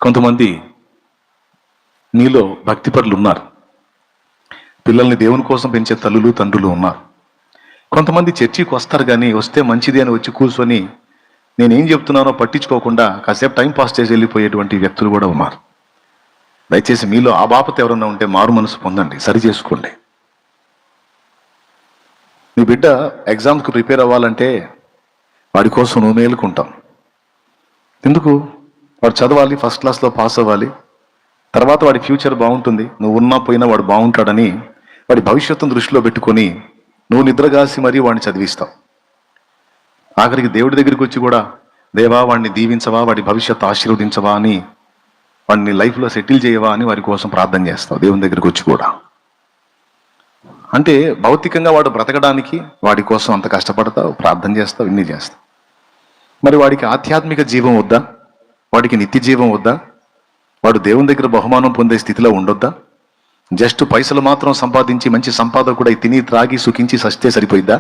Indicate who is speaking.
Speaker 1: కొంతమంది నీలో భక్తిపరులు ఉన్నారు. పిల్లల్ని దేవుని కోసం పెంచే తల్లులు తండ్రులు ఉన్నారు. కొంతమంది చర్చికి వస్తారు, కానీ వస్తే మంచిది అని వచ్చి కూర్చొని నేనేం చెప్తున్నానో పట్టించుకోకుండా కాసేపు టైం పాస్ చేసి వెళ్ళిపోయేటువంటి వ్యక్తులు కూడా ఉన్నారు. దయచేసి మీలో ఆ బాపత ఎవరన్నా ఉంటే మారు మనసు పొందండి, సరి చేసుకోండి. మీ బిడ్డ ఎగ్జామ్కి ప్రిపేర్ అవ్వాలంటే వాడి కోసం నువ్వు మేలుకుంటాం. ఎందుకు? వాడు చదవాలి, ఫస్ట్ క్లాస్లో పాస్ అవ్వాలి, తర్వాత వాడి ఫ్యూచర్ బాగుంటుంది, నువ్వు ఉన్నా పోయినా వాడు బాగుంటాడని వాడి భవిష్యత్తును దృష్టిలో పెట్టుకొని నువ్వు నిద్రగాసి మరీ వాడిని చదివిస్తావు. ఆఖరికి దేవుడి దగ్గరికి వచ్చి కూడా, దేవా వాడిని దీవించవా, వాడి భవిష్యత్తు ఆశీర్వదించవా అని, వాడిని లైఫ్లో సెటిల్ చేయవా అని వారి కోసం ప్రార్థన చేస్తావు దేవుని దగ్గరికి వచ్చి కూడా. అంటే భౌతికంగా వాడు బ్రతకడానికి వాడి కోసం అంత కష్టపడతావు, ప్రార్థన చేస్తావు, ఇన్ని చేస్తావు. మరి వాడికి ఆధ్యాత్మిక జీవం వద్దా? వాడికి నిత్య జీవం వద్దా? వాడు దేవుని దగ్గర బహుమానం పొందే స్థితిలో ఉండొద్దా? జస్ట్ పైసలు మాత్రం సంపాదించి మంచి సంపాదకుడై తిని త్రాగి సుఖించి సస్తే సరిపోయిద్దా?